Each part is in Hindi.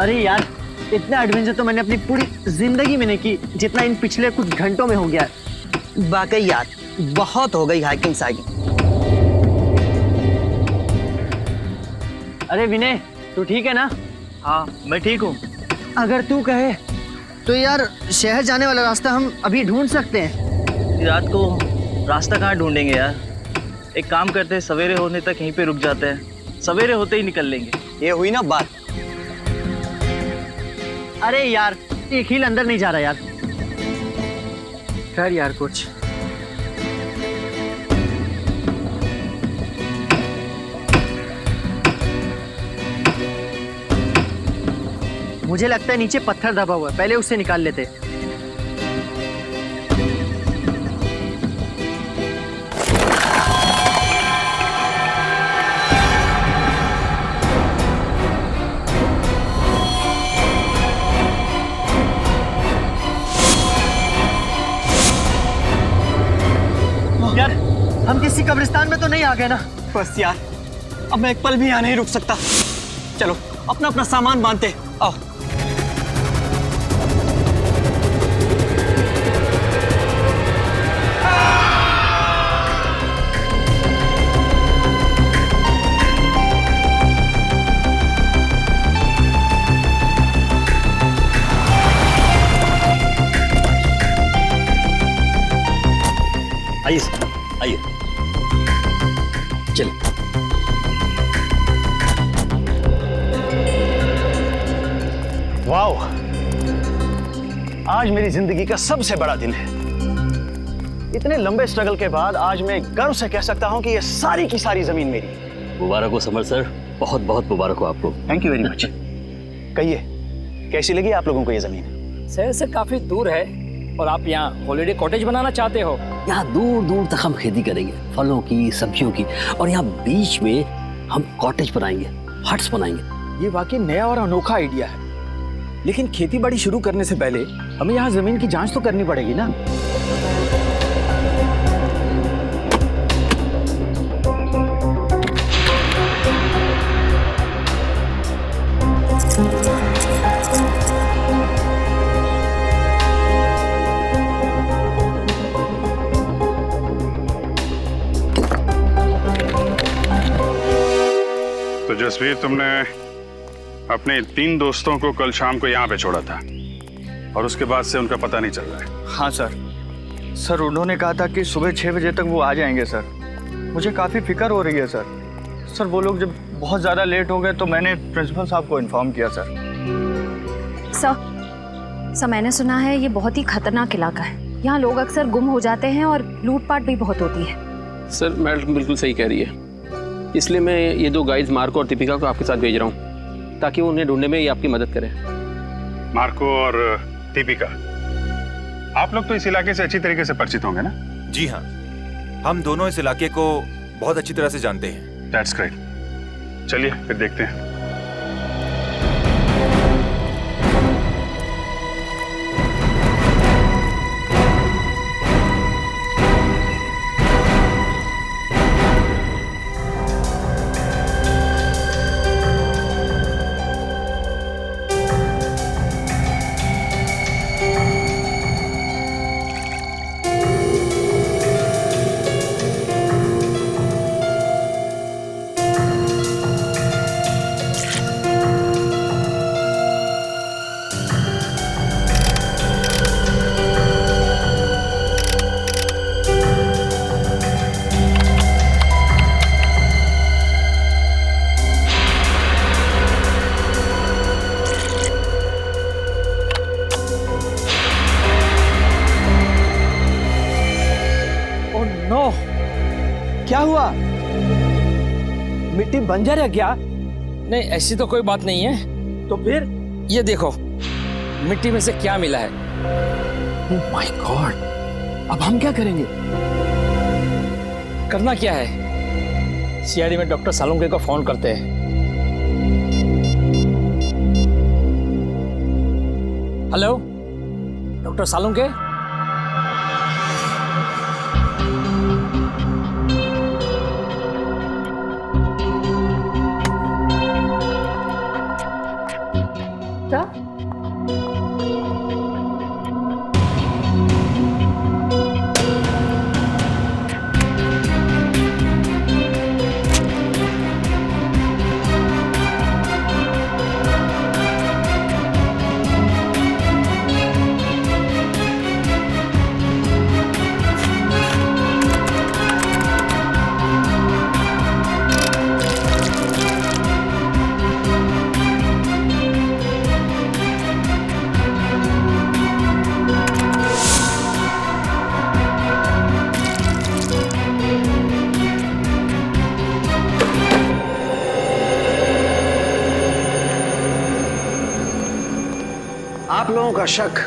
अरे यार, इतना एडवेंचर तो मैंने अपनी पूरी जिंदगी में नहीं की जितना इन पिछले कुछ घंटों में हो गया। वाकई यार, बहुत हो गई हाइकिंग साइकिंग। अरे विनय, तू ठीक है ना? हाँ मैं ठीक हूँ। अगर तू कहे तो यार शहर जाने वाला रास्ता हम अभी ढूंढ सकते हैं। रात को रास्ता कहाँ ढूंढेंगे यार? एक काम करते हैं, सवेरे होने तक यहीं पे रुक जाते हैं, सवेरे होते ही निकल लेंगे। ये हुई ना बात। अरे यार, एक हील अंदर नहीं जा रहा यार। कर यार कुछ। मुझे लगता है नीचे पत्थर दबा हुआ है, पहले उससे निकाल लेते। यार, हम किसी कब्रिस्तान में तो नहीं आ गए ना? बस यार, अब मैं एक पल भी यहाँ नहीं रुक सकता। चलो अपना अपना सामान बांधते, आओ। आइए सर, आइए। चलिए। वाओ, आज मेरी जिंदगी का सबसे बड़ा दिन है। इतने लंबे स्ट्रगल के बाद आज मैं गर्व से कह सकता हूं कि ये सारी की सारी जमीन मेरी है। मुबारक हो समर सर, बहुत बहुत मुबारक हो आपको। Thank you very much. कहिए, कैसी लगी आप लोगों को ये जमीन? शहर से काफी दूर है और आप यहाँ हॉलिडे कॉटेज बनाना चाहते हो? यहाँ दूर दूर तक हम खेती करेंगे, फलों की, सब्जियों की, और यहाँ बीच में हम कॉटेज बनाएंगे, हट्स बनाएंगे। ये वाकई नया और अनोखा आइडिया है, लेकिन खेती बाड़ी शुरू करने से पहले हमें यहाँ जमीन की जांच तो करनी पड़ेगी ना। तो जसवीर, तुमने अपने 3 दोस्तों को कल शाम को यहाँ पे छोड़ा था और उसके बाद से उनका पता नहीं चल रहा है। हाँ सर, उन्होंने कहा था कि सुबह 6 बजे तक वो आ जाएंगे सर। मुझे काफ़ी फिक्र हो रही है सर। वो लोग जब बहुत ज़्यादा लेट हो गए तो मैंने प्रिंसिपल साहब को इन्फॉर्म किया सर। सर, मैंने सुना है ये बहुत ही खतरनाक इलाका है। यहाँ लोग अक्सर गुम हो जाते हैं और लूटपाट भी बहुत होती है। सर मैडम बिल्कुल सही कह रही है, इसलिए मैं ये 2 गाइड्स मार्को और दीपिका को आपके साथ भेज रहा हूँ ताकि वो उन्हें ढूंढने में ये आपकी मदद करें। मार्को और दीपिका, आप लोग तो इस इलाके से अच्छी तरीके से परिचित होंगे ना? जी हाँ, हम दोनों इस इलाके को बहुत अच्छी तरह से जानते हैं। That's great. चलिए फिर देखते हैं। क्या हुआ? मिट्टी बंजर है क्या? नहीं, ऐसी तो कोई बात नहीं है। तो फिर ये देखो, मिट्टी में से क्या मिला है। ओह माय गॉड, अब हम क्या करेंगे? करना क्या है, सीआईडी में डॉक्टर सालुंके को फोन करते हैं। Hello doctor Salunke? डॉक्टर? आप लोगों का शक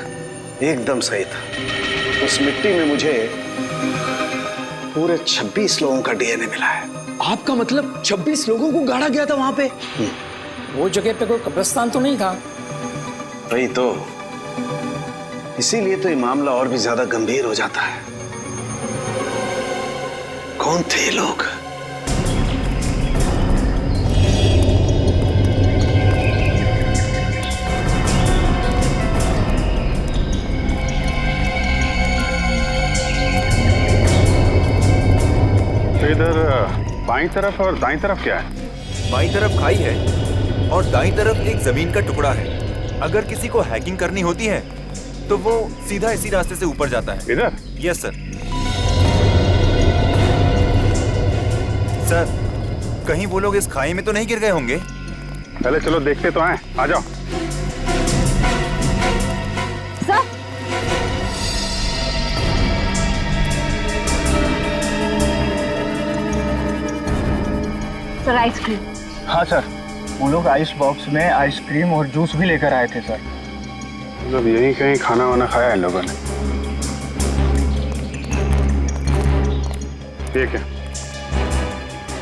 एकदम सही था। उस मिट्टी में मुझे पूरे 26 लोगों का डीएनए मिला है। आपका मतलब 26 लोगों को गाड़ा गया था वहां पे? वो जगह पे कोई कब्रिस्तान तो नहीं था? वही तो, इसीलिए तो ये मामला और भी ज्यादा गंभीर हो जाता है। कौन थे ये लोग? तो इधर बाईं तरफ और दाईं तरफ क्या है? बाईं तरफ खाई है और दाईं तरफ एक जमीन का टुकड़ा है। अगर किसी को हैकिंग करनी होती है तो वो सीधा इसी रास्ते से ऊपर जाता है। इधर? Yes sir. सर, कहीं वो लोग इस खाई में तो नहीं गिर गए होंगे? पहले चलो देखते तो आए, आ जाओ। Sir ice cream. हाँ सर, वो लोग आइस बॉक्स में आइसक्रीम और जूस भी लेकर आए थे सर। मतलब यहीं कहीं खाना वाना खाया इन लोगों ने। ठीक है,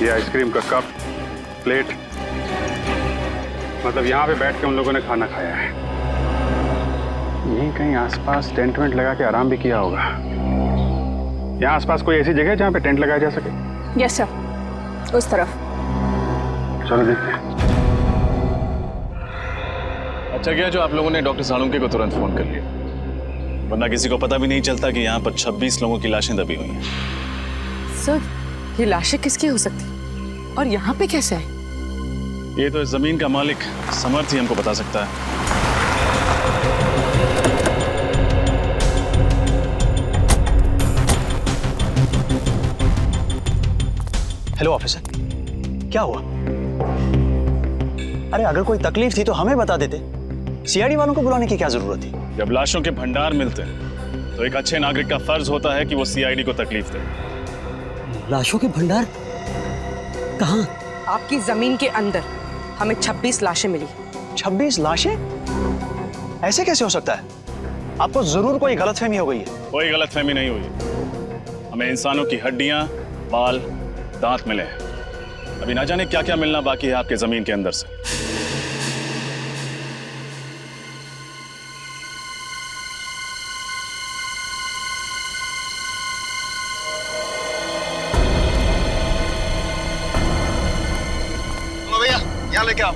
ये आइसक्रीम का कप, प्लेट, मतलब यहाँ पे बैठ के उन लोगों ने खाना खाया है। यहीं कहीं आसपास टेंट वेंट लगा के आराम भी किया होगा। यहाँ आसपास कोई ऐसी जगह है जहाँ पे टेंट लगाया जा सके? यस सर, उस तरफ। चलो देखते हैं। अच्छा किया जो आप लोगों ने डॉक्टर सालुंके को तुरंत फोन कर लिया, वरना किसी को पता भी नहीं चलता कि यहाँ पर 26 लोगों की लाशें दबी हुई हैं। सर, ये लाशें किसकी हो सकती और यहाँ पे कैसे है? ये तो इस जमीन का मालिक समर्थ ही हमको बता सकता है। हेलो ऑफिसर, क्या हुआ? अरे अगर कोई तकलीफ थी तो हमें बता देते। सीआईडी वालों को बुलाने की क्या जरूरत थी? जब लाशों के भंडार मिलते हैं तो एक अच्छे नागरिक का फर्ज होता है कि वो सीआईडी को तकलीफ दे। लाशों के भंडार कहाँ? आपकी जमीन के अंदर हमें 26 लाशें मिली। 26 लाशें? ऐसे कैसे हो सकता है? आपको जरूर कोई गलतफहमी हो गई है। कोई गलतफहमी नहीं हुई। हमें इंसानों की हड्डियां, बाल, दांत मिले हैं। अभी ना जाने क्या क्या मिलना बाकी है आपके जमीन के अंदर से। भैया यहाँ लेके आओ।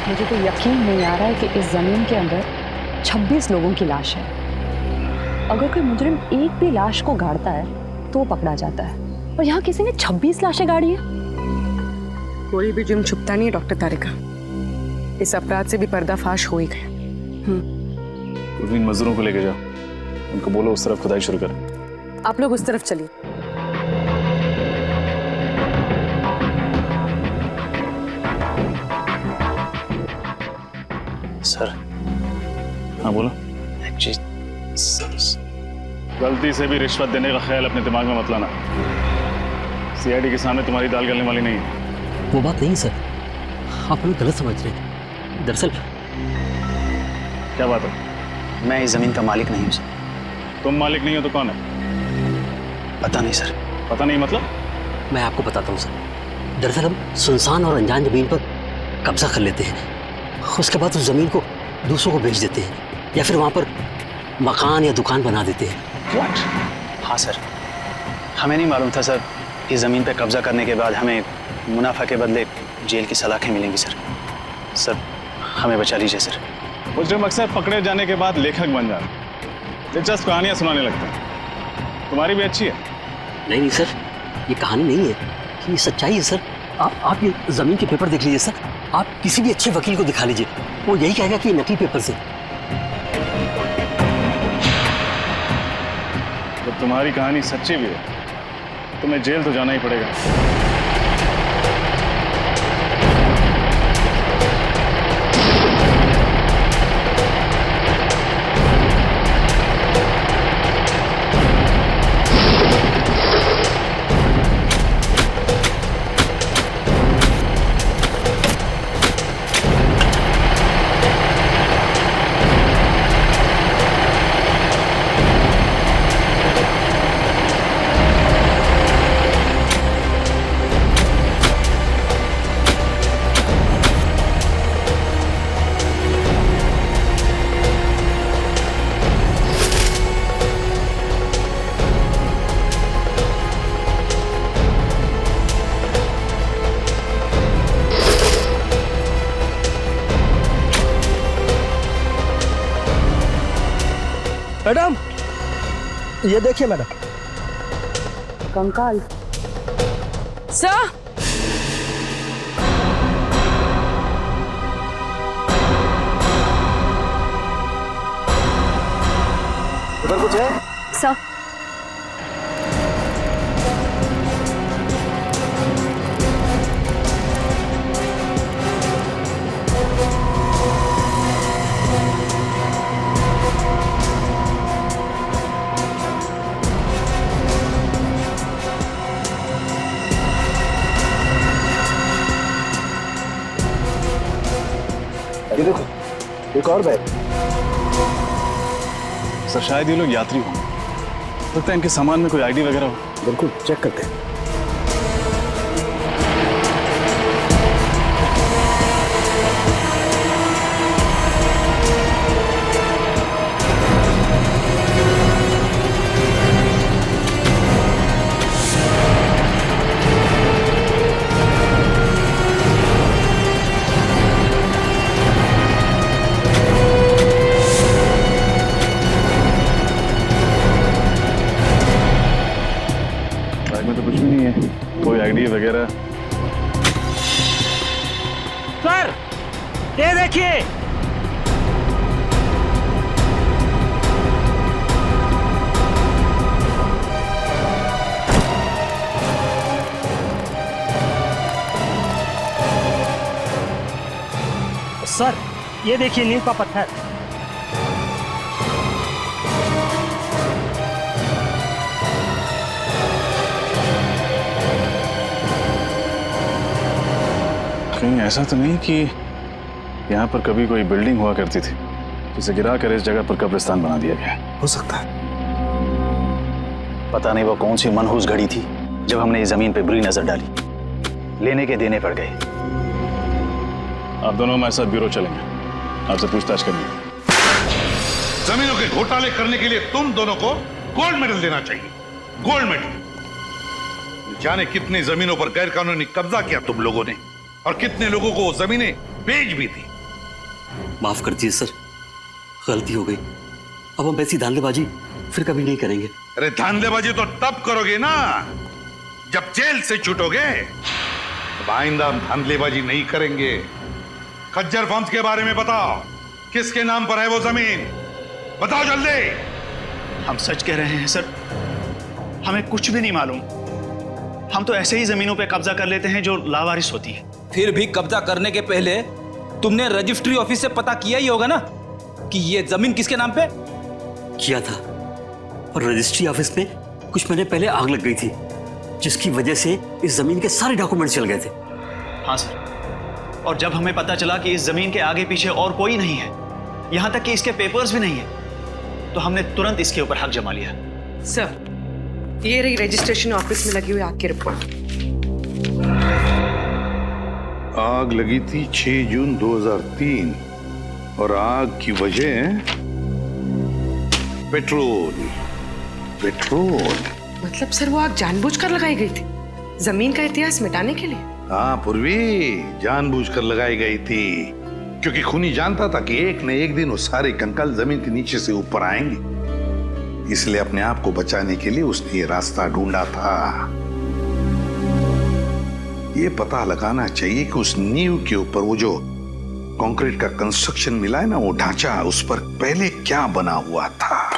मुझे तो यकीन नहीं आ रहा है कि इस जमीन के अंदर 26 लोगों की लाश है। अगर कोई मुजरिम एक भी लाश को गाड़ता है तो वो पकड़ा जाता है, और यहाँ किसी ने 26 लाशें गाड़ी है। कोई भी जुर्म छुपता नहीं है डॉक्टर तारिका। इस अपराध से भी पर्दाफाश हो ही गया। उन मजदूरों को लेके जाओ, उनको बोलो उस तरफ खुदाई शुरू करें। आप लोग उस तरफ चलिए। सर। हाँ बोलो। एक चीज, गलती से भी रिश्वत देने का ख्याल अपने दिमाग में मत लाना। सीआईडी के सामने तुम्हारी दाल गलने वाली नहीं है। वो बात नहीं सर, आप हमें गलत समझ रहे हैं। दरअसल क्या बात है? मैं इस जमीन का मालिक नहीं हूँ सर। तुम मालिक नहीं हो तो कौन है? पता नहीं सर। पता नहीं मतलब? मैं आपको बताता हूँ सर। दरअसल हम सुनसान और अनजान जमीन पर कब्जा कर लेते हैं, उसके बाद उस जमीन को दूसरों को बेच देते हैं या फिर वहाँ पर मकान या दुकान बना देते हैं। व्हाट? हाँ सर, हमें नहीं मालूम था सर इस ज़मीन पे कब्जा करने के बाद हमें मुनाफा के बदले जेल की सलाखें मिलेंगी सर। सर हमें बचा लीजिए सर। मुजरिम अक्सर पकड़े जाने के बाद लेखक बन जाते, दिलचस्प कहानियाँ सुनाने लगते हैं। तुम्हारी भी अच्छी है। नहीं सर, ये कहानी नहीं है, ये सच्चाई है सर। आप ये जमीन के पेपर देख लीजिए सर। आप किसी भी अच्छे वकील को दिखा लीजिए, वो यही कहेगा कि ये नकली पेपर से। जब तुम्हारी कहानी सच्ची भी है तुम्हें जेल तो जाना ही पड़ेगा। मैडम ये देखिए मैडम। कंकाल सर, उधर कुछ है? सर ये देखो, एक और बैग। सर शायद ये लोग यात्री होंगे, लगता है इनके सामान में कोई आईडी वगैरह हो। बिल्कुल चेक करते हैं। में तो कुछ भी नहीं है, कोई आईडी वगैरह। सर ये देखिए, सर ये देखिए नीम का पत्थर। कहीं ऐसा तो नहीं कि यहाँ पर कभी कोई बिल्डिंग हुआ करती थी जिसे गिरा कर इस जगह पर कब्रिस्तान बना दिया गया? हो सकता है। पता नहीं वो कौन सी मनहूस घड़ी थी जब हमने इस जमीन पे बुरी नजर डाली। लेने के देने पड़ गए। आप दोनों हमारे साथ ब्यूरो चलेंगे, आपसे पूछताछ करनी है। जमीनों के घोटाले करने के लिए तुम दोनों को गोल्ड मेडल देना चाहिए। Gold medal. जाने कितनी जमीनों पर गैरकानूनी कब्जा किया तुम लोगों ने और कितने लोगों को जमीनें बेच भी दी। माफ कर दीजिए सर, गलती हो गई। अब हम ऐसी धांधलेबाजी फिर कभी नहीं करेंगे। अरे धांधलेबाजी तो तब करोगे ना जब जेल से छूटोगे। अब आइंदा हम धांधलेबाजी नहीं करेंगे। खज्जर फर्म्स के बारे में बताओ, किसके नाम पर है वो जमीन? बताओ जल्दी। हम सच कह रहे हैं सर, हमें कुछ भी नहीं मालूम। हम तो ऐसे ही जमीनों पे कब्जा कर लेते हैं जो लावारिस होती है। फिर भी कब्जा करने के पहले तुमने रजिस्ट्री ऑफिस से पता किया ही होगा ना कि ये जमीन किसके नाम पे? किया था, और रजिस्ट्री ऑफिस में कुछ महीने पहले आग लग गई थी। जिसकी वजह से इस जमीन के सारे डॉक्यूमेंट चल गए थे। हाँ सर, और जब हमें पता चला कि इस जमीन के आगे पीछे और कोई नहीं है, यहां तक कि इसके पेपर्स भी नहीं है, तो हमने तुरंत इसके ऊपर हक जमा लिया। सर, ये रही रजिस्ट्रेशन ऑफिस में लगी हुई आग की रिपोर्ट। आग लगी थी 6 जून 2003 और आग की वजह पेट्रोल। मतलब सर वो आग जानबूझकर लगाई गई थी जमीन का इतिहास मिटाने के लिए? हाँ पूर्वी, जानबूझकर लगाई गई थी, क्योंकि खूनी जानता था कि एक न एक दिन वो सारे कंकाल जमीन के नीचे से ऊपर आएंगे। इसलिए अपने आप को बचाने के लिए उसने ये रास्ता ढूंढा था। ये पता लगाना चाहिए कि उस नींव के ऊपर वो जो कंक्रीट का कंस्ट्रक्शन मिला है ना, वो ढांचा, उस पर पहले क्या बना हुआ था।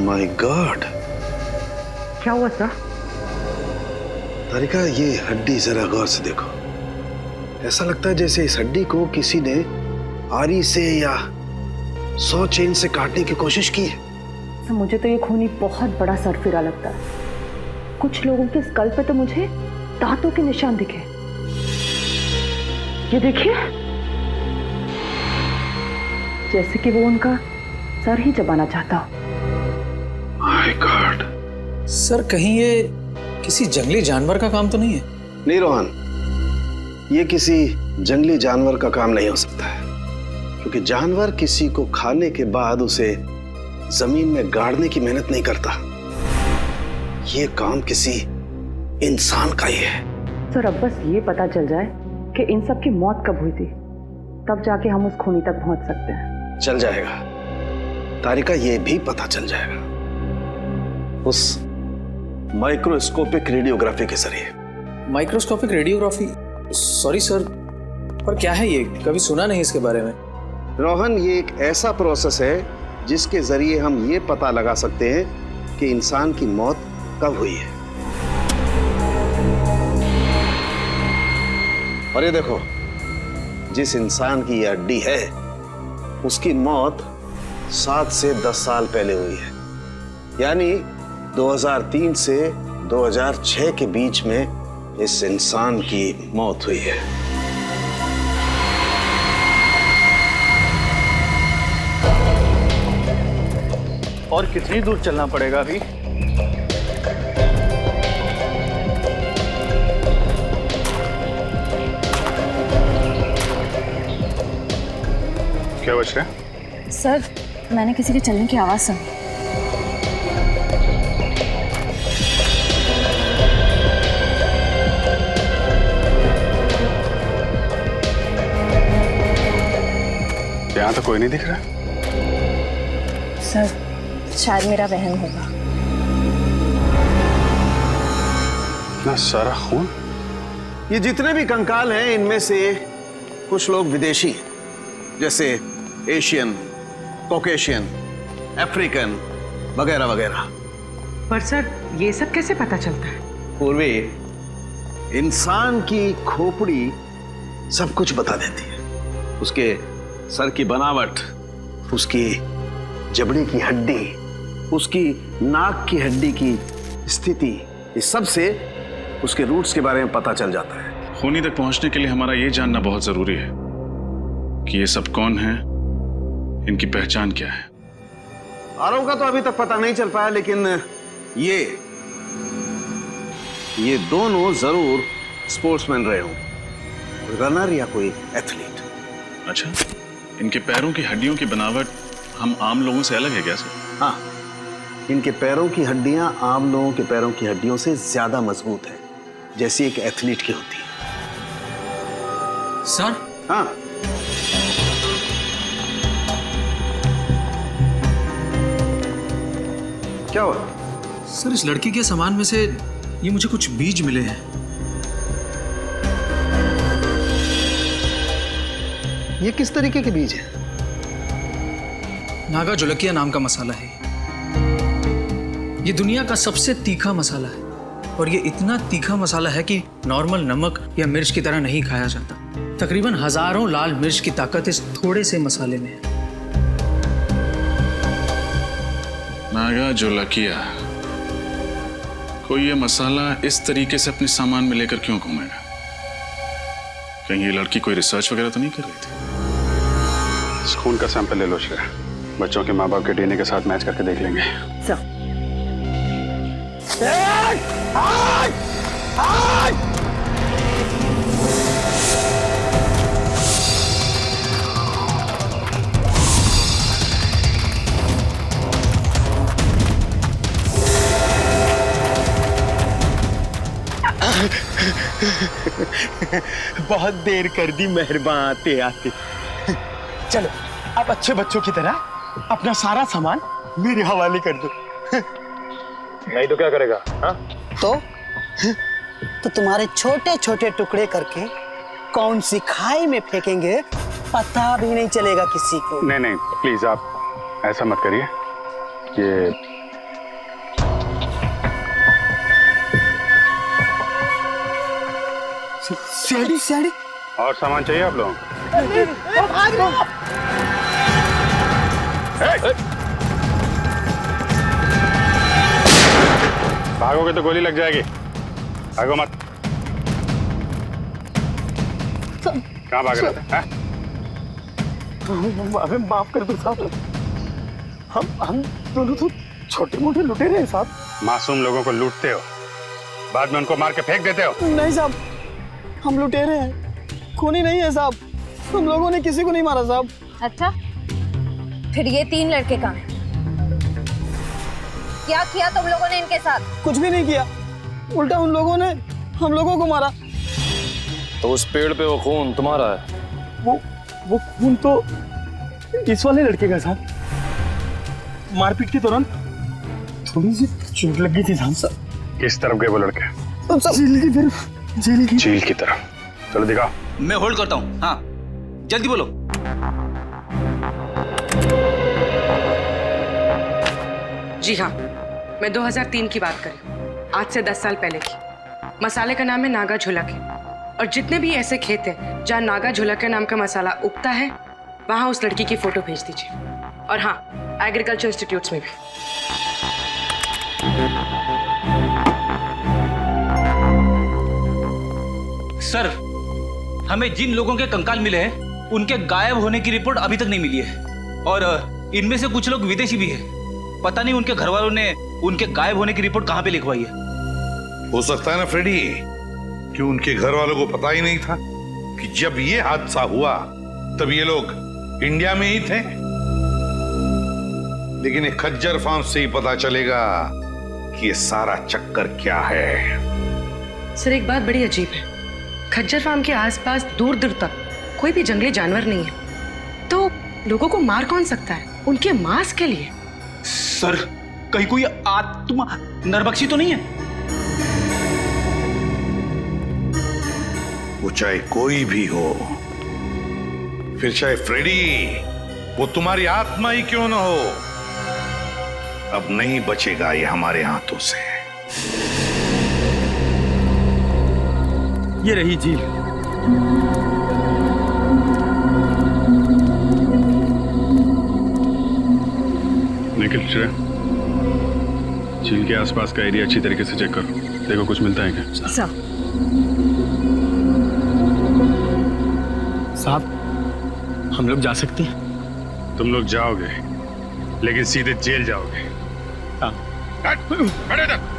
माय गॉड, क्या हुआ सर? तारिका, ये हड्डी जरा गौर से देखो। ऐसा लगता है जैसे इस हड्डी को किसी ने आरी से या 100 चेन से काटने की कोशिश की है। सर, मुझे तो ये खूनी बहुत बड़ा सरफिरा लगता है। कुछ लोगों के स्कल पे तो मुझे दांतों के निशान दिखे। ये देखिए, जैसे कि वो उनका सर ही चबाना चाहता हो। My God. सर, कहीं ये किसी जंगली जानवर का काम तो नहीं है? नहीं रोहन, ये किसी जंगली जानवर का काम नहीं हो सकता है, क्योंकि जानवर किसी को खाने के बाद उसे जमीन में गाड़ने की मेहनत नहीं करता। ये काम किसी इंसान का ही है। सर, अब बस ये पता चल जाए कि इन सब की मौत कब हुई थी, तब जाके हम उस खूनी तक पहुंच सकते हैं। चल जाएगा तारिका, ये भी पता चल जाएगा उस माइक्रोस्कोपिक रेडियोग्राफी के जरिए। Microscopic radiography? सॉरी सर, पर क्या है ये? कभी सुना नहीं इसके बारे में। रोहन, ये एक ऐसा प्रोसेस है जिसके जरिए हम ये पता लगा सकते हैं कि इंसान की मौत कब हुई है। और ये देखो, जिस इंसान की ये हड्डी है उसकी मौत 7 से 10 साल पहले हुई है, यानी 2003 से 2006 के बीच में इस इंसान की मौत हुई है। और कितनी दूर चलना पड़ेगा अभी? क्या बच रहा है? सर, मैंने किसी के चलने की आवाज सुनी। यहाँ तो कोई नहीं दिख रहा। सर, शायद मेरा वहम होगा। इतना सारा खून। ये जितने भी कंकाल हैं, इनमें से कुछ लोग विदेशी हैं, जैसे एशियन, कॉकेशियन, अफ्रीकन वगैरह वगैरह। पर सर, ये सब कैसे पता चलता है? पूर्वी, इंसान की खोपड़ी सब कुछ बता देती है। उसके सर की बनावट, उसकी जबड़े की हड्डी, उसकी नाक की हड्डी की स्थिति, इस सब से उसके रूट्स के बारे में पता चल जाता है। खूनी तक पहुंचने के लिए हमारा ये जानना बहुत जरूरी है कि ये सब कौन है, इनकी पहचान क्या है। आरव का तो अभी तक पता नहीं चल पाया, लेकिन ये दोनों जरूर स्पोर्ट्समैन रहे हों, रनर या कोई एथलीट। अच्छा, इनके पैरों की हड्डियों की बनावट हम आम लोगों से अलग है क्या सर? हाँ, इनके पैरों की हड्डियां आम लोगों के पैरों की हड्डियों से ज्यादा मजबूत है, जैसी एक एथलीट की होती है। सर? हाँ। क्या हुआ? सर इस लड़की के सामान में से ये मुझे कुछ बीज मिले हैं। ये किस तरीके के बीज है? नागा जोलकिया नाम का मसाला है। ये दुनिया का सबसे तीखा मसाला है और ये इतना तीखा मसाला है कि नॉर्मल नमक या मिर्च की तरह नहीं खाया जाता। तकरीबन हजारों लाल मिर्च की ताकत इस थोड़े से मसाले में है। नागा जोलकिया, कोई ये मसाला इस तरीके से अपने सामान में लेकर क्यों घूमेगा? कहीं ये लड़की कोई रिसर्च वगैरह तो नहीं कर रही थी? खून का सैंपल ले लो श्रेया, बच्चों के माँ बाप के डीएनए के साथ मैच करके देख लेंगे। बहुत देर कर दी मेहरबान आते आते। चलो अब अच्छे बच्चों की तरह अपना सारा सामान मेरे हवाले कर दो। नहीं तो क्या करेगा? हाँ? तो तुम्हारे छोटे छोटे टुकड़े करके कौन सी खाई में फेंकेंगे पता भी नहीं चलेगा किसी को। नहीं नहीं प्लीज आप ऐसा मत करिए। ये सीढ़ी सीढ़ी और सामान चाहिए आप लोगों को? भागोगे तो गोली लग जाएगी। भागो मत। कहाँ भाग रहे थे? हमें माफ कर दो साहब, हम दोनों तो छोटे मोटे लुटेरे हैं साहब। मासूम लोगों को लूटते हो, बाद में उनको मार के फेंक देते हो। नहीं साहब, हम लुटेरे हैं, खूनी नहीं है साहब। हम लोगों ने किसी को नहीं मारा साहब। अच्छा, फिर ये 3 लड़के कहाँ हैं? क्या किया तुम लोगों ने इनके साथ? कुछ भी नहीं किया, उल्टा उन लोगों ने हम लोगों को मारा। तो उस पेड़ पे वो खून तुम्हारा है? वो खून तो इस वाले लड़के का साहब। मारपीट के दौरान थोड़ी सी चोट लगी थी साहब। किस तरफ गए वो लड़के? जेल की तरफ। जेल की तरफ। चलो दिखाओ। मैं होल्ड करता हूँ। हाँ जल्दी बोलो। जी हाँ, मैं 2003 की बात करी, आज से 10 साल पहले की। मसाले का नाम है नागा झोलकिया और जितने भी ऐसे खेत हैं जहाँ नागा झोलकिया नाम का मसाला उगता है वहाँ उस लड़की की फोटो भेज दीजिए। और हाँ, एग्रीकल्चर इंस्टीट्यूट्स में भी। सर, हमें जिन लोगों के कंकाल मिले हैं उनके गायब होने की रिपोर्ट अभी तक नहीं मिली है और इनमें से कुछ लोग विदेशी भी हैं। पता नहीं उनके घर वालों ने उनके गायब होने की रिपोर्ट कहां पे लिखवाई है। हो सकता है ना फ्रेडी कि उनके घर वालों को पता ही नहीं था कि जब ये हादसा हुआ तब ये लोग इंडिया में ही थे। लेकिन एक खज्जर फार्म से ही पता चलेगा कि ये सारा चक्कर क्या है। सर एक बात बड़ी अजीब है, खज्जर फार्म के आसपास दूर दूर तक कोई भी जंगली जानवर नहीं है, तो लोगों को मार कौन सकता है उनके मांस के लिए? सर कहीं कोई आत्मा नरबक्षी तो नहीं है? वो चाहे कोई भी हो, फिर चाहे फ्रेडी, वो तुम्हारी आत्मा ही क्यों ना हो, अब नहीं बचेगा ये हमारे हाथों से। ये रही झील। निखिल, श्रेया, झील के आसपास का एरिया अच्छी तरीके से चेक करो, देखो कुछ मिलता है क्या। साहब हम लोग जा सकते हैं? तुम लोग जाओगे लेकिन सीधे जेल जाओगे। खड़े रह।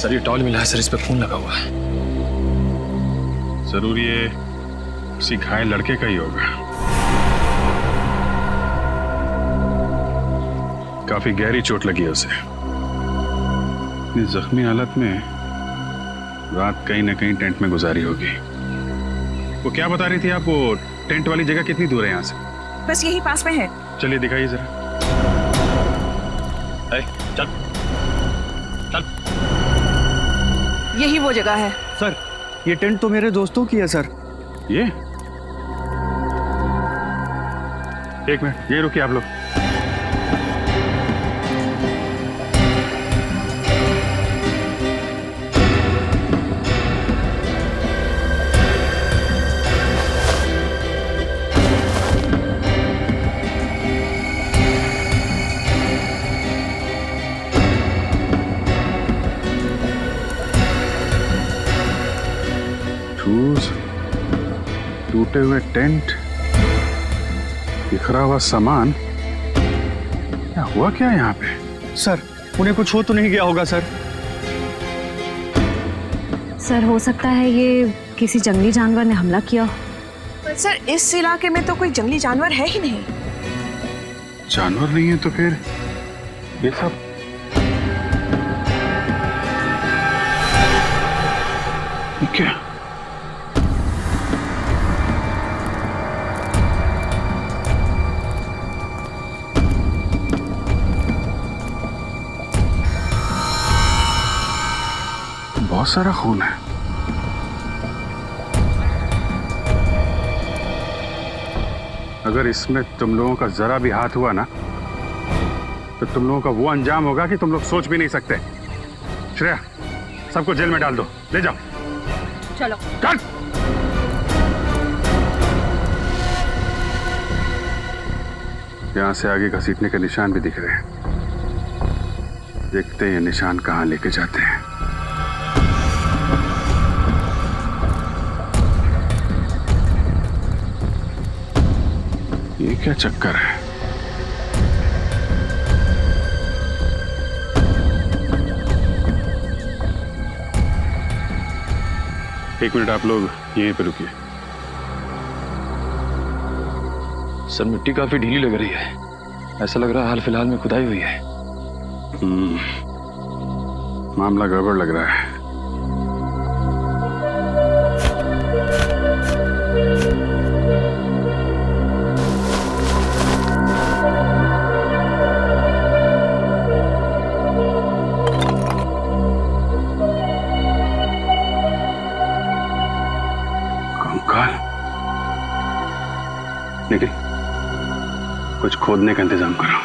सर ये टॉल मिला है सर, इस पे खून लगा हुआ है। जरूर ये किसी घायल लड़के का ही होगा। काफी गहरी चोट लगी है उसे। इस जख्मी हालत में रात कहीं ना कहीं टेंट में गुजारी होगी। वो क्या बता रही थी आप, वो टेंट वाली जगह कितनी दूर है यहाँ से? बस यही पास में है। चलिए दिखाइए जरा। चल चल। यही वो जगह है। सर ये टेंट तो मेरे दोस्तों की है सर। ये एक मिनट, ये रुकिए आप लोग। टूटे हुए टेंट, बिखरा हुआ सामान, क्या हुआ क्या यहाँ पे? सर उन्हें कुछ हो तो नहीं गया होगा सर? सर हो सकता है ये किसी जंगली जानवर ने हमला किया। पर सर इस इलाके में तो कोई जंगली जानवर है ही नहीं। जानवर नहीं है तो फिर ये सब ये क्या? बहुत सारा खून है। अगर इसमें तुम लोगों का जरा भी हाथ हुआ ना तो तुम लोगों का वो अंजाम होगा कि तुम लोग सोच भी नहीं सकते। श्रेया, सबको जेल में डाल दो, ले जाओ। चलो चल। यहां से आगे घसीटने के निशान भी दिख रहे हैं। देखते हैं ये निशान कहां लेके जाते हैं। ये क्या चक्कर है? एक मिनट आप लोग यहीं पे रुकिए। सर मिट्टी काफी ढीली लग रही है, ऐसा लग रहा है हाल फिलहाल में खुदाई हुई है। मामला गड़बड़ लग रहा है। निखिल, कुछ खोदने का इंतजाम करो।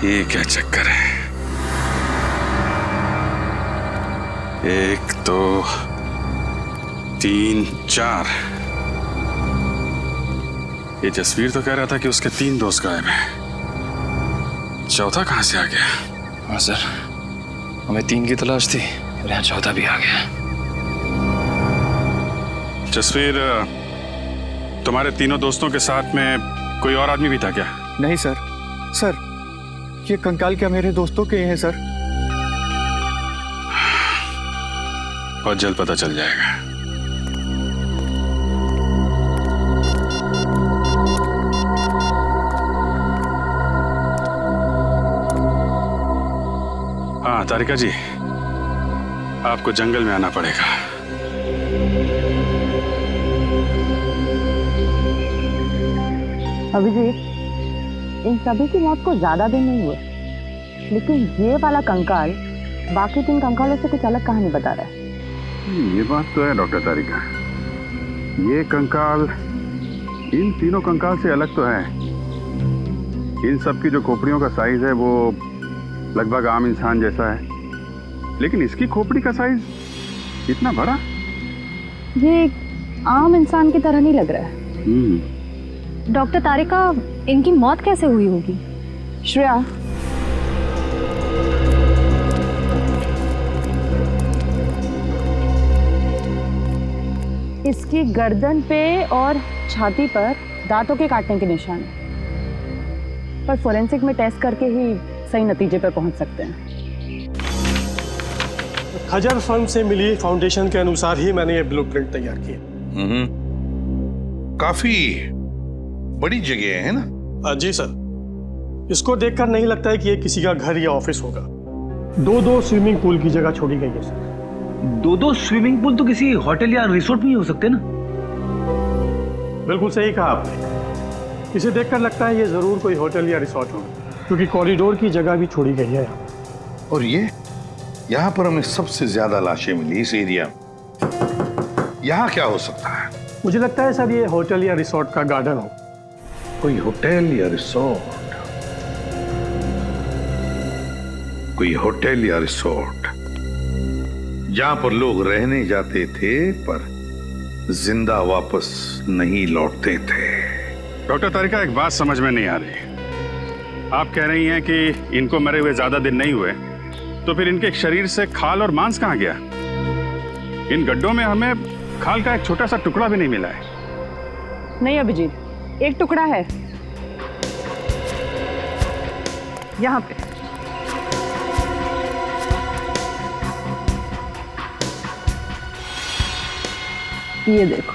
ये क्या चक्कर है? एक दो तीन चार। ये जसवीर तो कह रहा था कि उसके 3 दोस्त गायब हैं। चौथा कहाँ से आ गया? हाँ सर, हमें 3 की तलाश थी और यहाँ चौथा भी आ गया। जसवीर, तुम्हारे तीनों दोस्तों के साथ में कोई और आदमी भी था क्या? नहीं सर। सर, ये कंकाल क्या मेरे दोस्तों के हैं सर? बहुत जल्द पता चल जाएगा। हाँ तारिका जी, आपको जंगल में आना पड़ेगा। अभिजीत, इन सभी की मौत को ज्यादा दिन नहीं हुए, लेकिन ये वाला कंकाल बाकी 3 कंकालों से कुछ अलग कहानी बता रहा है। ये बात तो है डॉक्टर तारिका, ये कंकाल इन तीनों कंकाल से अलग तो है। इन सब की जो खोपड़ियों का साइज है वो लगभग आम इंसान जैसा है, लेकिन इसकी खोपड़ी का साइज इतना बड़ा। ये एक आम इंसान की तरह नहीं लग रहा है। डॉक्टर तारिका, इनकी मौत कैसे हुई होगी? श्रेया, इसकी गर्दन पे और छाती पर दांतों के काटने के निशान हैं, पर फोरेंसिक में टेस्ट करके ही सही नतीजे पर पहुंच सकते हैं। खजर फर्म से मिली फाउंडेशन के अनुसार ही मैंने ये ब्लूप्रिंट तैयार किया। काफी बड़ी जगह है ना? जी सर, इसको देखकर नहीं लगता है कि ये किसी का घर या ऑफिस होगा। 2 स्विमिंग पूल की जगह छोड़ी गई है सर। 2 स्विमिंग पूल तो किसी होटल या रिसोर्ट में ही हो सकते ना? बिल्कुल सही कहा आपने। इसे देखकर लगता है ये जरूर कोई होटल या रिसोर्ट होगा, क्योंकि कॉरिडोर की जगह भी छोड़ी गई है यहाँ। और ये यहाँ पर हमें सबसे ज्यादा लाशें मिली इस एरिया में। यहाँ क्या हो सकता है? मुझे लगता है सर ये होटल या रिसोर्ट का गार्डन हो। कोई होटल या रिसोर्ट, कोई होटल या रिसोर्ट जहां पर लोग रहने जाते थे पर जिंदा वापस नहीं लौटते थे। डॉक्टर तारिका, एक बात समझ में नहीं आ रही। आप कह रही हैं कि इनको मरे हुए ज्यादा दिन नहीं हुए, तो फिर इनके शरीर से खाल और मांस कहाँ गया? इन गड्ढों में हमें खाल का एक छोटा सा टुकड़ा भी नहीं मिला है। नहीं अभिजीत, एक टुकड़ा है यहाँ पे। ये देखो,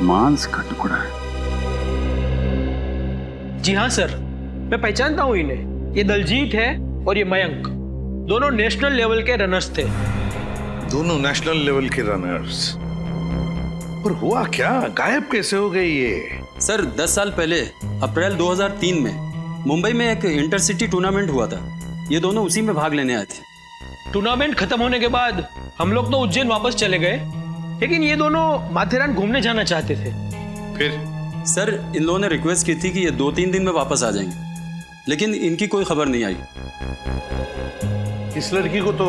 मांस का टुकड़ा है। जी हाँ सर, मैं पहचानता हूँ इन्हें। ये दलजीत है और ये मयंक, दोनों नेशनल लेवल के रनर्स थे। दोनों नेशनल लेवल के रनर्स? पर हुआ क्या, गायब कैसे हो गए ये? सर 10 साल पहले अप्रैल 2003 में मुंबई में एक इंटरसिटी टूर्नामेंट हुआ था। ये दोनों उसी में भाग लेने आए थे। टूर्नामेंट खत्म होने के बाद हम लोग तो उज्जैन वापस चले गए, लेकिन ये दोनों माथेरान घूमने जाना चाहते थे। फिर? सर इन लोगों ने रिक्वेस्ट की थी कि ये 2-3 दिन में वापस आ जाएंगे, लेकिन इनकी कोई खबर नहीं आई। इस लड़की को तो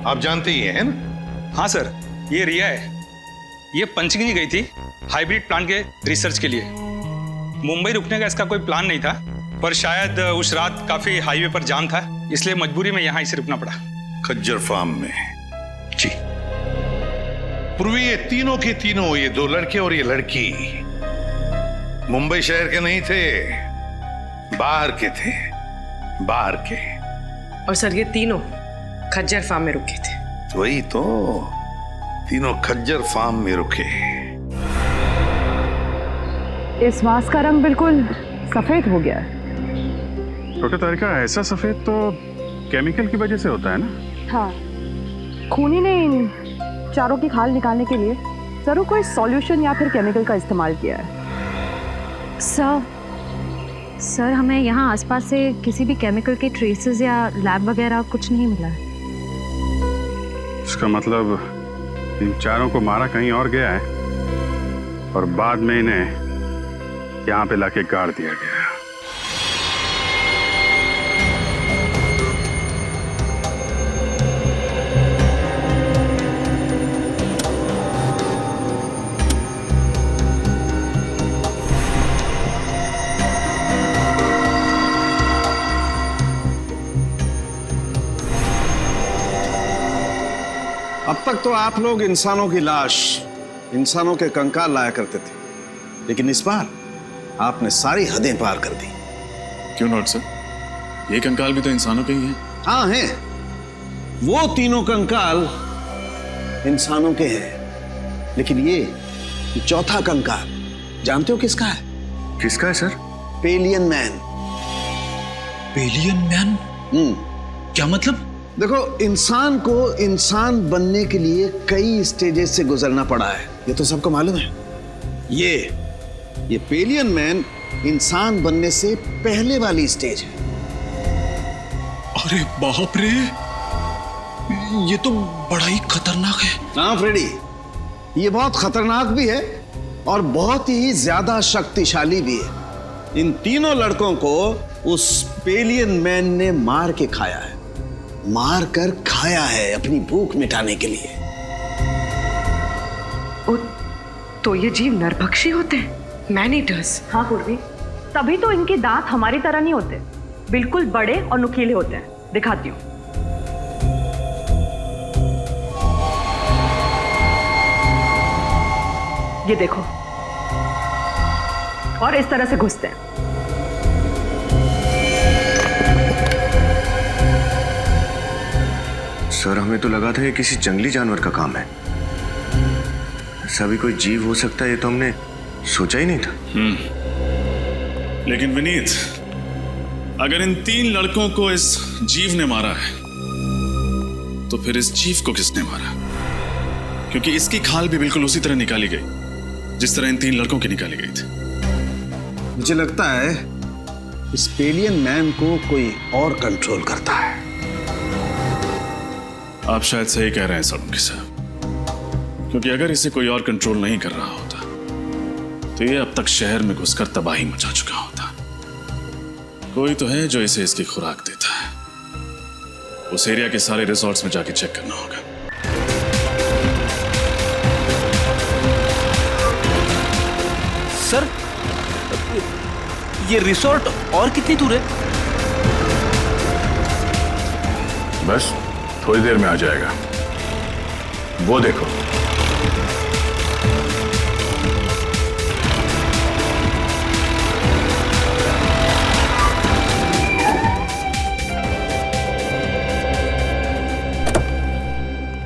आप जानते ही हैं ना? हाँ सर, ये रिया है। ये पंचगनी गई थी हाइब्रिड प्लांट के रिसर्च के लिए। मुंबई रुकने का इसका कोई प्लान नहीं था, पर शायद उस रात काफी हाईवे पर जाम था, इसलिए मजबूरी में यहाँ इसे रुकना पड़ा। खज्जर फार्म में? जी। पूर्वी ये तीनों के तीनों, ये 2 लड़के और ये लड़की मुंबई शहर के नहीं थे, बाहर के थे, बाहर के। और सर ये तीनों खज्जर फार्म में रुके थे। वही तो, तीनों खज्जर फार्म में रुके। इस मांस का रंग बिल्कुल सफेद हो गया है। डॉक्टर तारिका, ऐसा सफेद तो केमिकल की वजह से होता है ना? हाँ, खूनी ने इन चारों की खाल निकालने के लिए जरूर कोई सॉल्यूशन या फिर केमिकल का इस्तेमाल किया है। सर हमें यहाँ आसपास से किसी भी केमिकल के ट्रेसेस या लैब वगैरह कुछ नहीं मिला है। इसका मतलब इन चारों को मारा कहीं और गया है और बाद में इन्हें यहाँ पे लाके गाड़ दिया गया। अब तक तो आप लोग इंसानों की लाश, इंसानों के कंकाल लाया करते थे, लेकिन इस बार आपने सारी हदें पार कर दी। क्यों नॉट सर? ये कंकाल भी तो इंसानों के ही हैं। हाँ हैं। वो तीनों कंकाल इंसानों के हैं, लेकिन ये चौथा कंकाल जानते हो किसका है? किसका है sir? Pavilion man. Pavilion man? क्या मतलब? देखो, इंसान को इंसान बनने के लिए कई स्टेजेस से गुजरना पड़ा है, ये तो सबको मालूम है। ये पेलियन मैन इंसान बनने से पहले वाली स्टेज है। अरे बाप रे, ये तो बड़ा ही खतरनाक है। हाँ फ्रेडी, ये बहुत खतरनाक भी है और बहुत ही ज्यादा शक्तिशाली भी है। इन तीनों लड़कों को उस पेलियन मैन ने मार के खाया है, मार कर खाया है अपनी भूख मिटाने के लिए। तो ये जीव नरभक्षी होते हैं, मैन ईटर्स। हाँ पूर्वी, तभी तो इनके दांत हमारी तरह नहीं होते, बिल्कुल बड़े और नुकीले होते हैं। दिखाती हूँ। ये देखो, और इस तरह से घुसते हैं। सर, हमें तो लगा था ये किसी जंगली जानवर का काम है। ऐसा भी कोई जीव हो सकता है, ये तो हमने सोचा ही नहीं था। लेकिन विनीत, अगर इन 3 लड़कों को इस जीव ने मारा है, तो फिर इस जीव को किसने मारा? क्योंकि इसकी खाल भी बिल्कुल उसी तरह निकाली गई जिस तरह इन 3 लड़कों की निकाली गई थी। मुझे लगता है इस पेलियन मैन को कोई और कंट्रोल करता है। आप शायद सही कह रहे हैं सोलंकी साहब, क्योंकि अगर इसे कोई और कंट्रोल नहीं कर रहा होता तो ये अब तक शहर में घुसकर तबाही मचा चुका होता। कोई तो है जो इसे इसकी खुराक देता है। उस एरिया के सारे रिसोर्ट्स में जाके चेक करना होगा। सर, ये रिसोर्ट और कितनी दूर है? बस थोड़ी देर में आ जाएगा, वो देखो।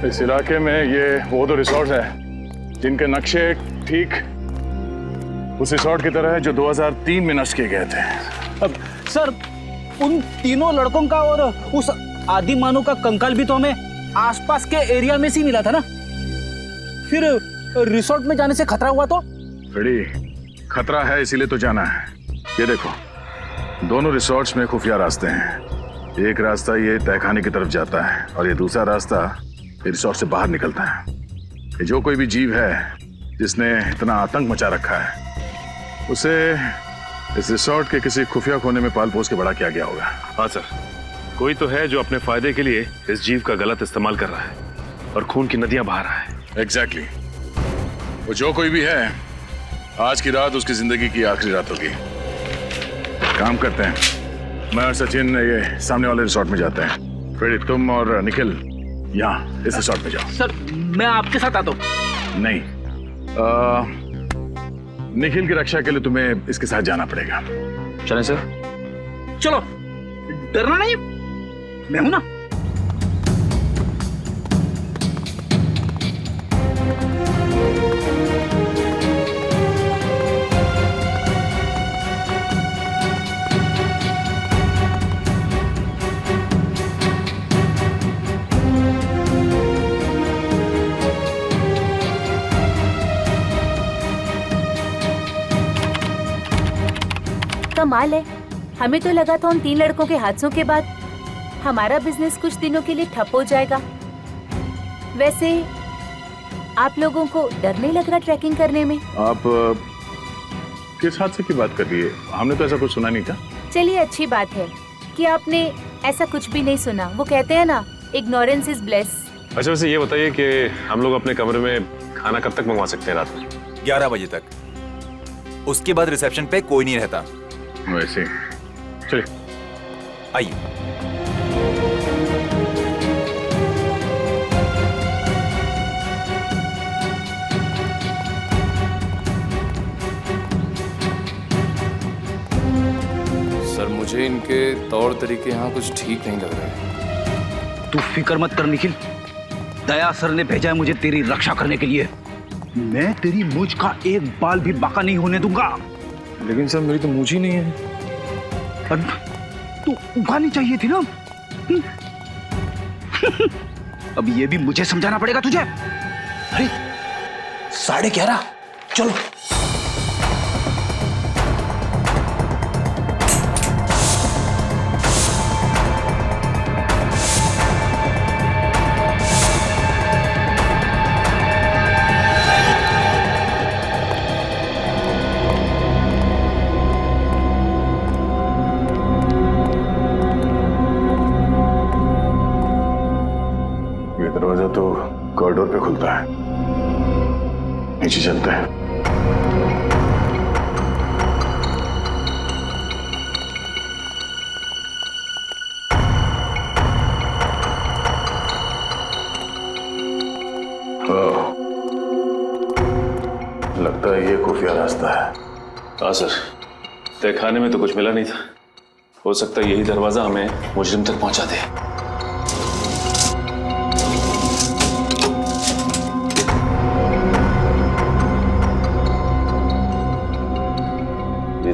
इस इलाके में ये वो दो रिसोर्ट है जिनके नक्शे ठीक उस रिसोर्ट की तरह है जो 2003 में नष्ट किए गए थे। अब सर, उन तीनों लड़कों का और उस आदि मानव का कंकाल भी तो हमें आसपास के एरिया में से मिला था ना। फिर रिसोर्ट में जाने से खतरा हुआ तो? बड़ी खतरा है, इसीलिए तो जाना है। ये देखो, दोनों रिसोर्ट्स में खुफिया रास्ते हैं। एक रास्ता ये तहखाने की तरफ जाता है और ये दूसरा रास्ता रिसोर्ट से बाहर निकलता है। ये जो कोई भी जीव है जिसने इतना आतंक मचा रखा है, उसे इस रिसोर्ट के किसी खुफिया कोने में पाल पोस के बड़ा किया गया होगा। हाँ सर, कोई तो है जो अपने फायदे के लिए इस जीव का गलत इस्तेमाल कर रहा है और खून की नदियां बहा रहा है। एग्जैक्टली। वो जो कोई भी है, आज की रात उसकी जिंदगी की आखिरी रात होगी। काम करते हैं, मैं और सचिन ये सामने वाले रिसोर्ट में जाते हैं। फिर तुम और निखिल यहाँ इस रिसोर्ट में जाओ। सर, मैं आपके साथ आता हूँ। नहीं, निखिल की रक्षा के लिए तुम्हें इसके साथ जाना पड़ेगा। चलें सर? चलो, डरना नहीं, मैं हूं ना। कमाल है, हमें तो लगा था उन 3 लड़कों के हादसों के बाद हमारा बिजनेस कुछ दिनों के लिए ठप हो जाएगा। वैसे आप लोगों को डर नहीं लग रहा ट्रैकिंग करने में? आप किस हादसे की बात कर रही है? हमने तो ऐसा कुछ सुना नहीं था। चलिए, अच्छी बात है कि आपने ऐसा कुछ भी नहीं सुना। वो कहते हैं ना, इग्नोरेंस इज ब्लेस। अच्छा, वैसे ये बताइए कि हम लोग अपने कमरे में खाना कब तक मंगवा सकते हैं? रात में 11 बजे तक। उसके बाद रिसेप्शन पे कोई नहीं रहता। वैसे चलिए, आइए। इनके तौर तरीके यहाँ कुछ ठीक नहीं लग रहे। तू फिक्र मत कर निखिल, दया सर ने भेजा है मुझे तेरी रक्षा करने के लिए। मैं तेरी मूंछ का एक बाल भी बाका नहीं होने दूंगा। लेकिन सर मेरी तो मूंछ ही नहीं है। तू उगानी चाहिए थी ना। अब ये भी मुझे समझाना पड़ेगा तुझे। अरे 11:30 चलो। दरवाजा तो कॉरिडोर पे खुलता है, नीचे चलते हैं। लगता है ये खुफिया रास्ता है। हाँ सर, तहखाने में तो कुछ मिला नहीं था। हो सकता है यही दरवाजा हमें मुजरिम तक पहुंचा दे।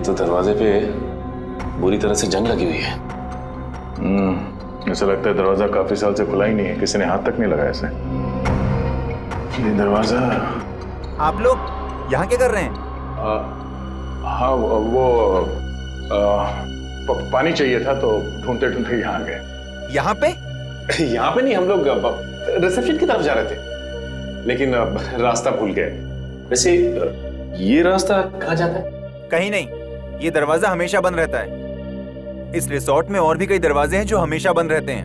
तो दरवाजे पे बुरी तरह से जंग लगी हुई है। ऐसा लगता है दरवाजा काफी साल से खुला ही नहीं है, किसी ने हाथ तक नहीं लगाया इसे। ये दरवाजा। आप लोग यहाँ क्या कर रहे हैं? हाँ वो पानी चाहिए था तो ढूंढते ढूंढते यहाँ आ गए। यहाँ पे? यहाँ पे नहीं, हम लोग रिसेप्शन की तरफ जा रहे थे, लेकिन रास्ता भूल गए। वैसे ये रास्ता कहाँ जाता है? कहीं नहीं, ये दरवाजा हमेशा बंद रहता है। इस रिसोर्ट में और भी कई दरवाजे हैं जो हमेशा बंद रहते हैं।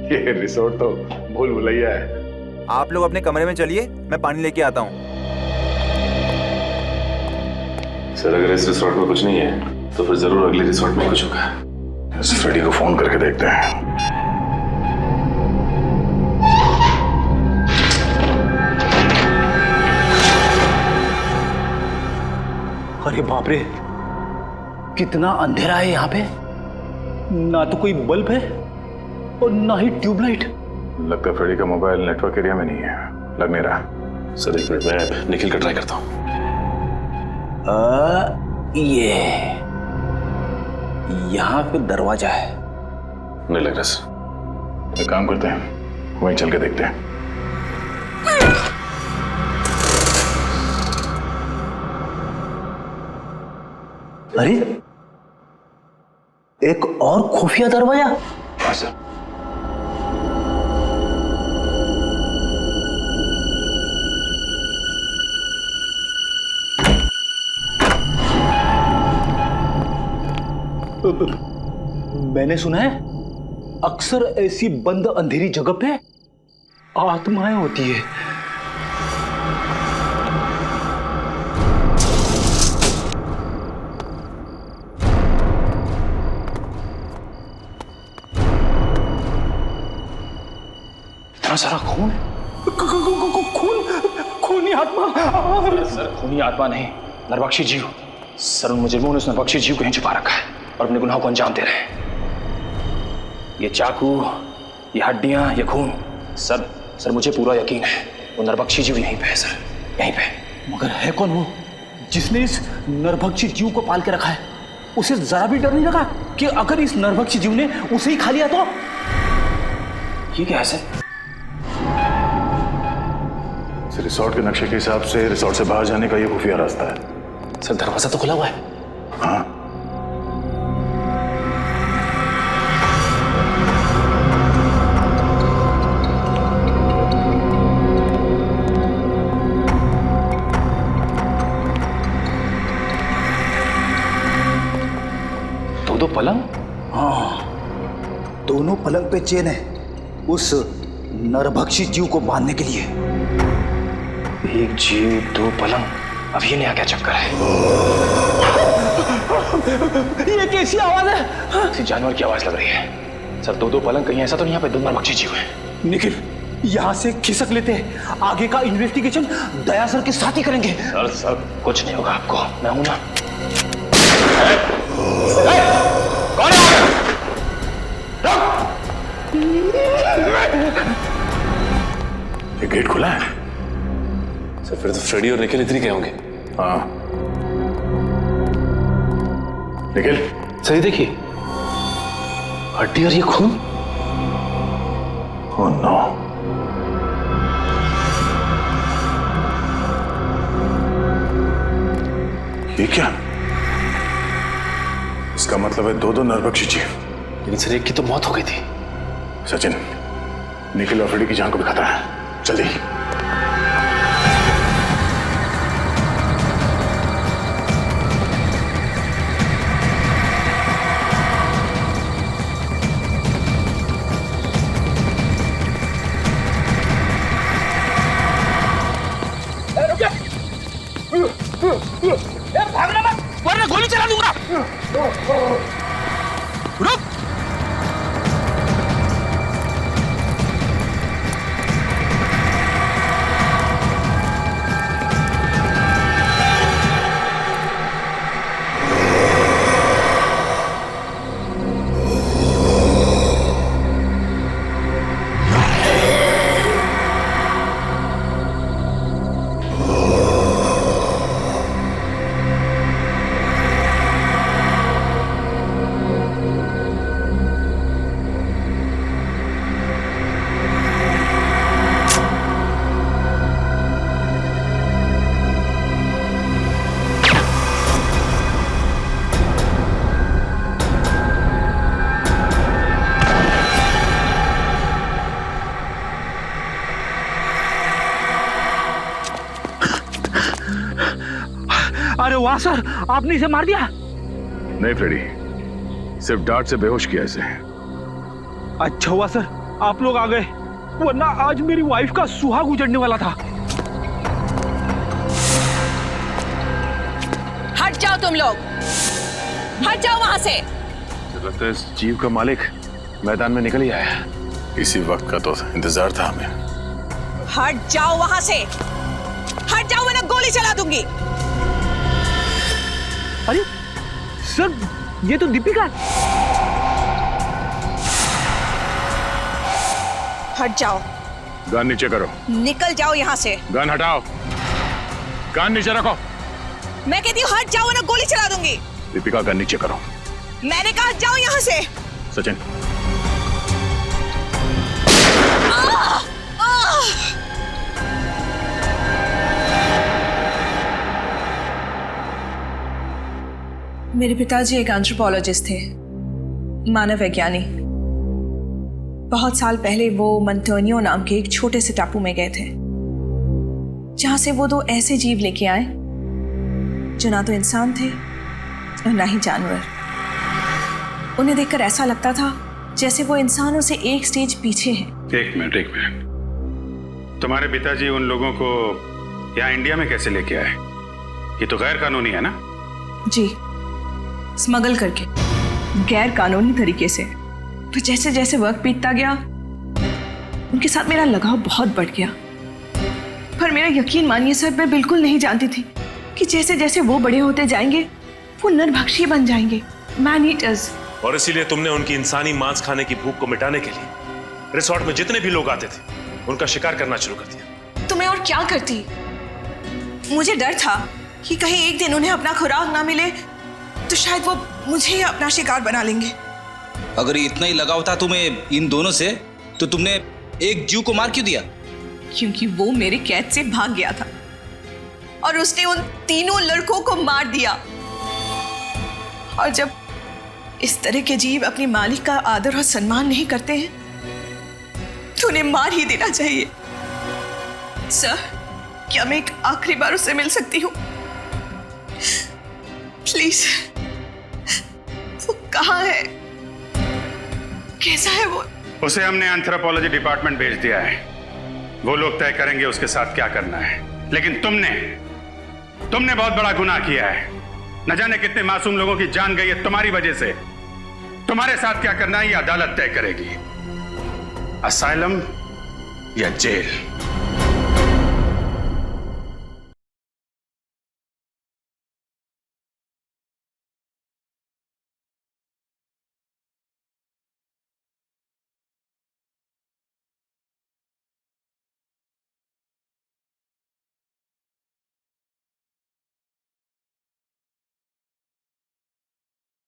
ये रिसोर्ट तो भूल भुलैया है। आप लोग अपने कमरे में चलिए, मैं पानी लेके आता हूँ। सर अगर इस रिसोर्ट में कुछ नहीं है तो फिर जरूर अगले रिसोर्ट में कुछ होगा। इस फ्रेडी को फोन करके देखते हैं। अरे बाप रे, कितना अंधेरा है यहाँ पे। ना तो कोई बल्ब है और ना ही ट्यूबलाइट। लगता है फ्रेडी का मोबाइल नेटवर्क एरिया में नहीं है, लग नहीं रहा। सर एक मिनट, मैं निखिल का ट्राई करता हूँ। ये यहाँ पे दरवाजा है। नहीं लग रहा सर। एक काम करते हैं, वहीं चल के देखते हैं। अरे एक और खुफिया दरवाजा। हाँ सर। मैंने सुना है अक्सर ऐसी बंद अंधेरी जगह पे आत्माएं होती है। इतना सारा खून, खूनी आत्मा। सर खूनी आत्मा नहीं, नरबख्शी जीव। सर उन मुजरिमों ने उस नरबख्शी जीव को यहीं छुपा रखा है और अपने गुनाहों को अंजाम दे रहे हैं। ये चाकू, ये हड्डियां, ये खून, सर मुझे पूरा यकीन है वो नरबख्शी जीव यहीं पे है सर, यहीं पे। मगर है कौन वो जिसने इस नरभक्षी जीव को पाल के रखा है? उसे जरा भी डर नहीं लगा कि अगर इस नरभक्षी जीव ने उसे ही खा लिया तो? ये क्या है सर? रिसोर्ट के नक्शे के हिसाब से रिसोर्ट से बाहर जाने का ये खुफिया रास्ता है। सर दरवाजा तो खुला हुआ है। हाँ दो पलंग? हाँ, दोनों पलंग पे चेन है उस नरभक्षी जीव को बांधने के लिए। एक जीव दो पलंग, अब ये नया क्या चक्कर है? ये कैसी आवाज है? किसी जानवर की आवाज लग रही है। सर दो पलंग, कहीं ऐसा तो नहीं यहाँ पे दो नरभक्षी जीव है? निखिल यहाँ से खिसक लेते हैं, आगे का इन्वेस्टिगेशन दया सर के साथ ही करेंगे। सर कुछ नहीं होगा आपको, मैं हूं ना। कौन है? ये गेट खुला है सर, फिर तो फ्रेडी और निखिल इधर ही गए होंगे। हाँ निखिल, सही देखिए, हड्डी और ये खून। ओह नो, ये क्या? इसका मतलब है दो नरभक्षी जीव। लेकिन सर एक की तो मौत हो गई थी। सचिन, निखिल और फ्रेडी की जान को भी खतरा है, जल्दी। भागना मत, वरना गोली चला दूंगा। रुक। अरे वाह सर, आपने इसे मार दिया। नहीं फ्रेडी, सिर्फ डांट से बेहोश किया इसे। अच्छा हुआ सर आप लोग आ गए, वरना आज मेरी वाइफ का सुहाग उजड़ने वाला था। हट जाओ तुम लोग, हट जाओ वहां से। लगता है इस जीव का मालिक मैदान में निकल ही आया। इसी वक्त का तो इंतजार था हमें। हट जाओ वहां से, हट जाओ वरना गोली चला दूंगी। अरे सर, ये तो दीपिका। हट जाओ। गन नीचे करो। निकल जाओ यहाँ से। गन हटाओ, गन नीचे रखो। मैं कहती हूँ हट जाओ वरना गोली चला दूंगी। दीपिका गन नीचे करो। मैंने कहा हट जाओ यहाँ से। सचिन, मेरे पिताजी एक एंथ्रोपोलॉजिस्ट थे, मानव वैज्ञानी। बहुत साल पहले वो मंटोनियो नाम के एक छोटे से टापू में गए थे, जहां से वो दो ऐसे जीव लेके आए जो ना तो इंसान थे और ना ही जानवर। उन्हें देखकर ऐसा लगता था जैसे वो इंसानों से एक स्टेज पीछे हैं। एक मिनट, तुम्हारे पिताजी उन लोगों को यहाँ इंडिया में कैसे लेके आए? ये तो गैर कानूनी है ना? जी, स्मगल करके, गैर कानूनी तरीके से। तो जैसे जैसे वक्त बीतता गया, उनके साथ मेरा लगाव बहुत बढ़ गया। पर मेरा यकीन मानिए सर, मैं बिल्कुल नहीं जानती थी कि जैसे जैसे वो बड़े होते जाएंगे, वो नरभक्षी बन जाएंगे, मैन ईटर्स। और इसीलिए तुमने उनकी इंसानी मांस खाने की भूख को मिटाने के लिए रिसोर्ट में जितने भी लोग आते थे, उनका शिकार करना शुरू कर दिया। तो मैं और क्या करती? मुझे डर था कि कहीं एक दिन उन्हें अपना खुराक ना मिले तो शायद वो मुझे ही अपना शिकार बना लेंगे। अगर इतना ही लगाव था तुम्हें इन दोनों से, तो तुमने एक जीव को मार क्यों दिया? क्योंकि वो मेरे कैद से भाग गया था और उसने उन तीनों लड़कों को मार दिया। और जब इस तरह के जीव अपने मालिक का आदर और सम्मान नहीं करते हैं, तो उन्हें मार ही देना चाहिए। सर, क्या मैं एक आखिरी बार उससे मिल सकती हूँ? प्लीज। वो कहाँ है? कैसा है वो? उसे हमने एंथ्रोपोलॉजी डिपार्टमेंट भेज दिया है। वो लोग तय करेंगे उसके साथ क्या करना है। लेकिन तुमने बहुत बड़ा गुनाह किया है। न जाने कितने मासूम लोगों की जान गई है तुम्हारी वजह से। तुम्हारे साथ क्या करना है ये अदालत तय करेगी, असाइलम या जेल।